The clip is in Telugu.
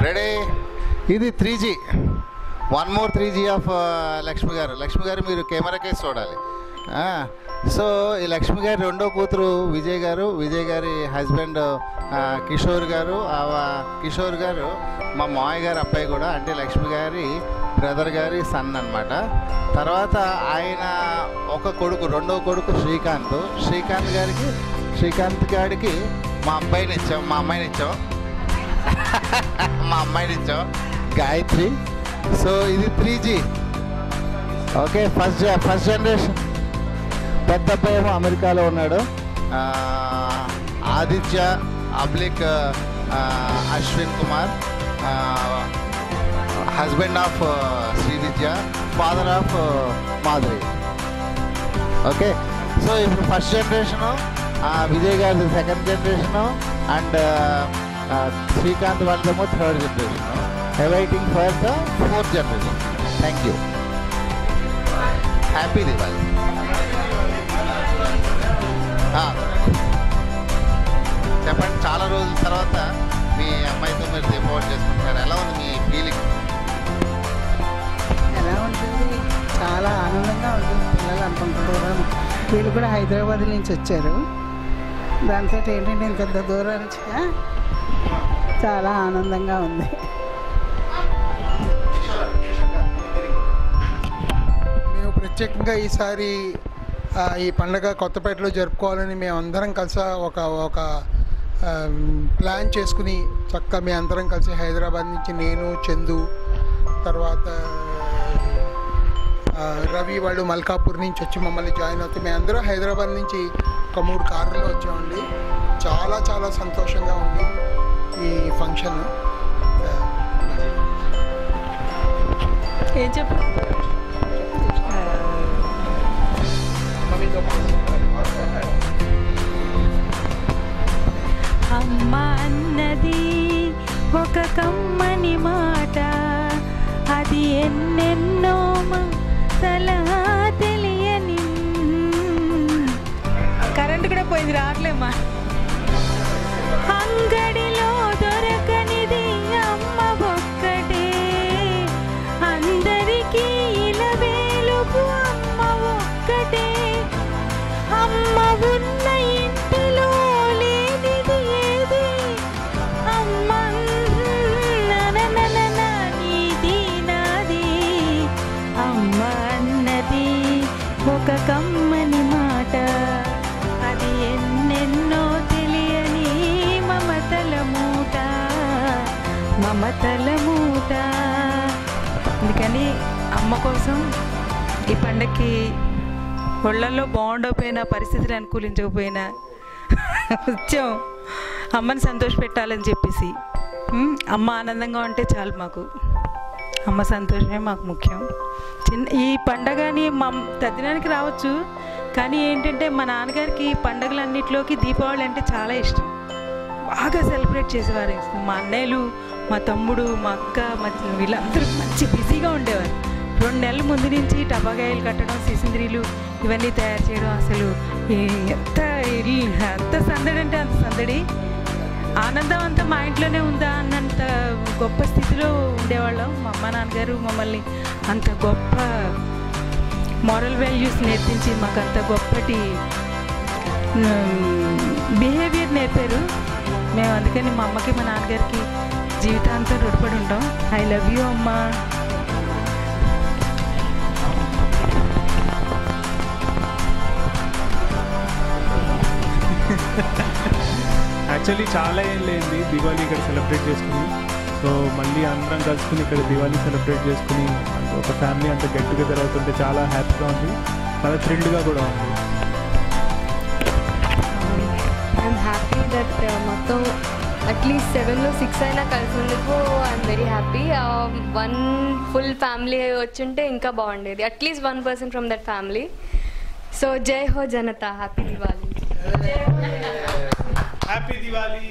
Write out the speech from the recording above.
రెడీ. ఇది 3G, 1 more 3G of Lakshmi గారు. లక్ష్మి గారు మీరు కెమెరా కేసు చూడాలి. సో ఈ లక్ష్మి గారి రెండో కూతురు విజయ్ గారు, విజయ్ గారి హస్బెండ్ కిషోర్ గారు. కిషోర్ గారు మా మామయ్య గారి అబ్బాయి కూడా, అంటే లక్ష్మి గారి బ్రదర్ గారి సన్ అన్నమాట. తర్వాత ఆయన ఒక కొడుకు, రెండో కొడుకు శ్రీకాంత్. శ్రీకాంత్ గారికి మా అమ్మాయిని ఇచ్చాం గాయత్రి. సో ఇది 3G. Okay, first generation. పెద్ద అబ్బాయి ఏమో అమెరికాలో ఉన్నాడు, ఆదిత్య అబ్లిక్ Ashwin Kumar, husband of Shri Vidya, father of Madhuri. Okay, so ఇప్పుడు ఫస్ట్ జనరేషను విజయ్ గారి సెకండ్ జనరేషను అండ్ శ్రీకాంత్ వాళ్ళదేమో third generation. Awaiting for the fourth generation. Thank you. Happy Diwali. చెప్పండి, చాలా రోజుల తర్వాత మీ అమ్మాయితో మీరు దీపావళి చేసుకుంటున్నారు. ఎలా ఉంది మీ ఫీలింగ్? ఎలా ఉంటుంది? చాలా ఆనందంగా ఉంటుంది. పిల్లలు అనుకుంటున్నారు, వీళ్ళు కూడా హైదరాబాద్ నుంచి వచ్చారు. దాంతో ఏంటంటే ఇంత దూరం నుంచి చాలా ఆనందంగా ఉంది. మేము ప్రత్యేకంగా ఈసారి ఈ పండగ కొత్తపేటలో జరుపుకోవాలని మేము అందరం కలిసి ఒక ప్లాన్ చేసుకుని చక్కగా మేము అందరం కలిసి హైదరాబాద్ నుంచి, నేను, చందు, తర్వాత రవి వాళ్ళు మల్కాపూర్ నుంచి వచ్చి మమ్మల్ని జాయిన్ అవుతాయి. మేము అందరూ హైదరాబాద్ నుంచి ఒక 3 కార్లలో వచ్చామండి. చాలా చాలా సంతోషంగా ఉంది ఈ ఫంక్షన్. ఏం చెప్పు? అమ్మ అన్నది ఒక కమ్మని మాట, అది ఎన్నెన్నో సలహా తెలియని. కరెంట్ కూడా పోయింది, రావట్లేమ్మా. అంగడిలో దొరకనిది అమ్మ ఒక్కటే, అందరికీ ఇలా వేలుపు అమ్మ ఒక్కటే. అమ్మ ఉన్న ఇంటిలో లేనిది ఏది, అమ్మ నీది నాది. అమ్మ అన్నది ఒక కమ్మని మాట, అది ఎన్నెన్నో తెలియని మమతల మూట. అందుకని అమ్మ కోసం ఈ పండగకి ఒళ్ళల్లో బాగుండకపోయినా, పరిస్థితులు అనుకూలించకపోయినా వచ్చాం అమ్మని సంతోష పెట్టాలని చెప్పేసి. అమ్మ ఆనందంగా ఉంటే చాలు మాకు. అమ్మ సంతోషమే మాకు ముఖ్యం. ఈ పండగని మా తద్దినానికి రావచ్చు, కానీ ఏంటంటే మా నాన్నగారికి పండగలన్నిటిలోకి దీపావళి అంటే చాలా ఇష్టం. బాగా సెలబ్రేట్ చేసేవారు. మా అన్నయ్యలు, మా తమ్ముడు, మా అక్క, వీళ్ళందరూ మంచి బిజీగా ఉండేవారు. 2 నెలల ముందు నుంచి టపాకాయలు కట్టడం, సిసింద్రీలు ఇవన్నీ తయారు చేయడం. అసలు ఎంత సందడి అంటే అంత సందడి. ఆనందం అంతా మా ఇంట్లోనే ఉందా అన్నంత గొప్ప స్థితిలో ఉండేవాళ్ళం. మా అమ్మ నాన్నగారు మమ్మల్ని అంత గొప్ప మారల్ వాల్యూస్ నేర్పించి మాకు అంత గొప్పటి బిహేవియర్ నేర్పారు. మేము అందుకని మా అమ్మకి మా నాన్నగారికి జీవితాంతం రుణపడి ఉంటాం. ఐ లవ్ యూ అమ్మా. యాక్చువల్లీ చాలా ఏం లేనిది దివాళీ ఇక్కడ సెలబ్రేట్ చేసుకుని. సో మళ్ళీ అందరం కలుసుకుని ఇక్కడ దివాళీ సెలబ్రేట్ చేసుకుని ఒక ఫ్యామిలీ అంతా గెట్ టుగెదర్ అవుతుంటే చాలా హ్యాపీగా ఉంది, చాలా థ్రిల్డ్గా కూడా ఉంది. ఐఎమ్ హ్యాపీ దట్ మొత్తం అట్లీస్ట్ 7లో 6 అయినా కలిసినందుకు I'm very happy. 1 full family వచ్చుంటే ఇంకా బాగుండేది, at least 1% from that family. So జై హో జనతా. హ్యాపీ దివాళీ. హ్యాపీ దివాళీ.